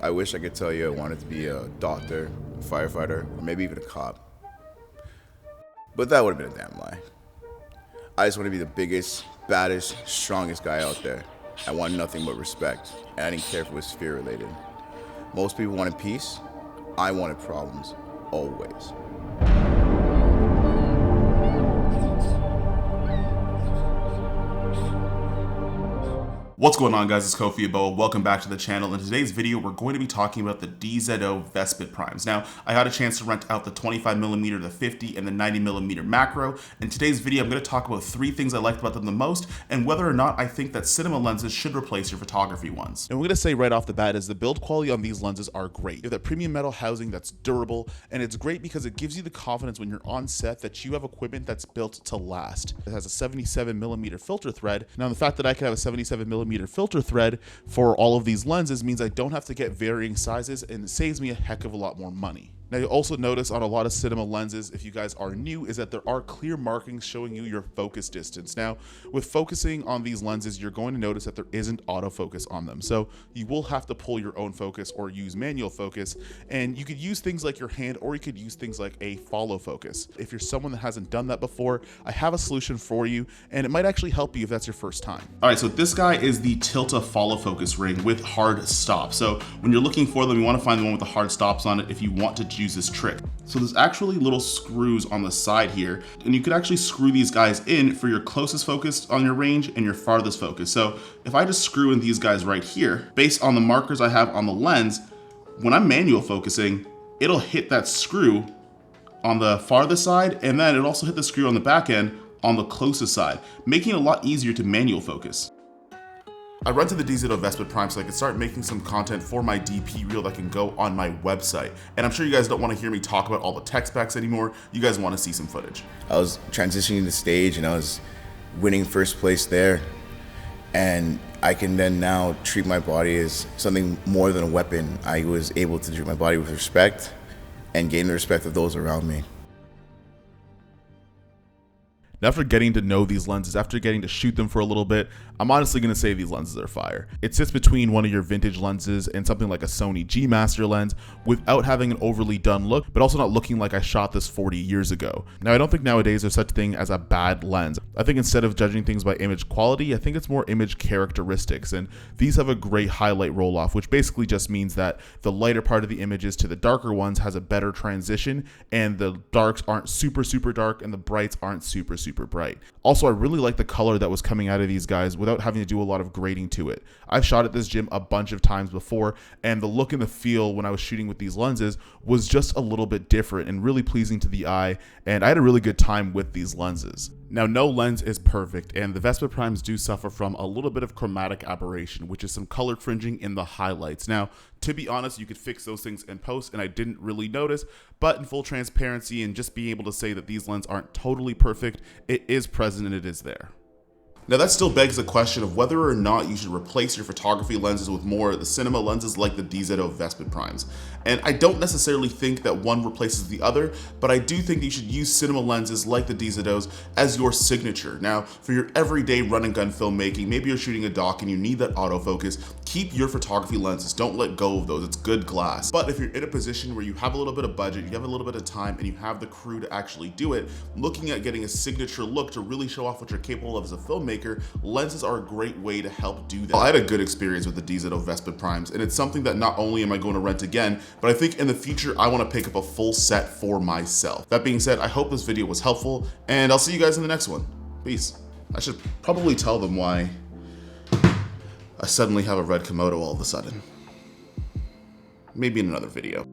I wish I could tell you I wanted to be a doctor, a firefighter, or maybe even a cop. But that would have been a damn lie. I just want to be the biggest, baddest, strongest guy out there. I want nothing but respect, and I didn't care if it was fear related. Most people wanted peace. I wanted problems, always. What's going on, guys? It's Kofi. Welcome back to the channel. In today's video, we're going to be talking about the DZO Vespid Primes. Now, I had a chance to rent out the 25mm, the 50, and the 90mm macro. In today's video, I'm going to talk about 3 things I liked about them the most, and whether or not I think that cinema lenses should replace your photography ones. And we're going to say right off the bat is the build quality on these lenses are great. You have that premium metal housing that's durable, and it's great because it gives you the confidence when you're on set that you have equipment that's built to last. It has a 77mm filter thread. Now, the fact that I can have a 77mm filter thread for all of these lenses means I don't have to get varying sizes, and it saves me a heck of a lot more money. Now, you'll also notice on a lot of cinema lenses, if you guys are new, is that there are clear markings showing you your focus distance. Now, with focusing on these lenses, you're going to notice that there isn't autofocus on them. So you will have to pull your own focus or use manual focus. And you could use things like your hand, or you could use things like a follow focus. If you're someone that hasn't done that before, I have a solution for you, and it might actually help you if that's your first time. All right, so this guy is the Tilta follow focus ring with hard stops. So when you're looking for them, you want to find the one with the hard stops on it if you want to use this trick. So there's actually little screws on the side here, and you could actually screw these guys in for your closest focus on your range and your farthest focus. So if I just screw in these guys right here, based on the markers I have on the lens, when I'm manual focusing, it'll hit that screw on the farthest side, and then it'll also hit the screw on the back end on the closest side, making it a lot easier to manual focus. I rented the DZOfilm Vespid Prime so I could start making some content for my DP reel that can go on my website. And I'm sure you guys don't want to hear me talk about all the tech specs anymore. You guys want to see some footage. I was transitioning the stage and I was winning first place there. And I can then now treat my body as something more than a weapon. I was able to treat my body with respect and gain the respect of those around me. Now, after getting to know these lenses, after getting to shoot them for a little bit, I'm honestly going to say these lenses are fire. It sits between one of your vintage lenses and something like a Sony G Master lens without having an overly done look, but also not looking like I shot this 40 years ago. Now, I don't think nowadays there's such a thing as a bad lens. I think instead of judging things by image quality, I think it's more image characteristics. And these have a great highlight roll off, which basically just means that the lighter part of the images to the darker ones has a better transition, and the darks aren't super dark and the brights aren't super bright. Also, I really like the color that was coming out of these guys without having to do a lot of grading to it. I've shot at this gym a bunch of times before, and the look and the feel when I was shooting with these lenses was just a little bit different and really pleasing to the eye, and I had a really good time with these lenses. Now, no lens is perfect, and the Vespid Primes do suffer from a little bit of chromatic aberration, which is some color fringing in the highlights. Now, to be honest, you could fix those things in post, and I didn't really notice, but in full transparency and just being able to say that these lenses aren't totally perfect, it is present and it is there. Now, that still begs the question of whether or not you should replace your photography lenses with more of the cinema lenses like the DZO Vespid Primes. And I don't necessarily think that one replaces the other, but I do think that you should use cinema lenses like the DZOs as your signature. Now, for your everyday run and gun filmmaking, maybe you're shooting a doc and you need that autofocus, keep your photography lenses. Don't let go of those. It's good glass. But if you're in a position where you have a little bit of budget, you have a little bit of time, and you have the crew to actually do it, looking at getting a signature look to really show off what you're capable of as a filmmaker, lenses are a great way to help do that. I had a good experience with the DZO Vespid Primes, and it's something that not only am I going to rent again, but I think in the future I want to pick up a full set for myself. That being said, I hope this video was helpful, and I'll see you guys in the next one. Peace. I should probably tell them why I suddenly have a red Komodo all of a sudden. Maybe in another video.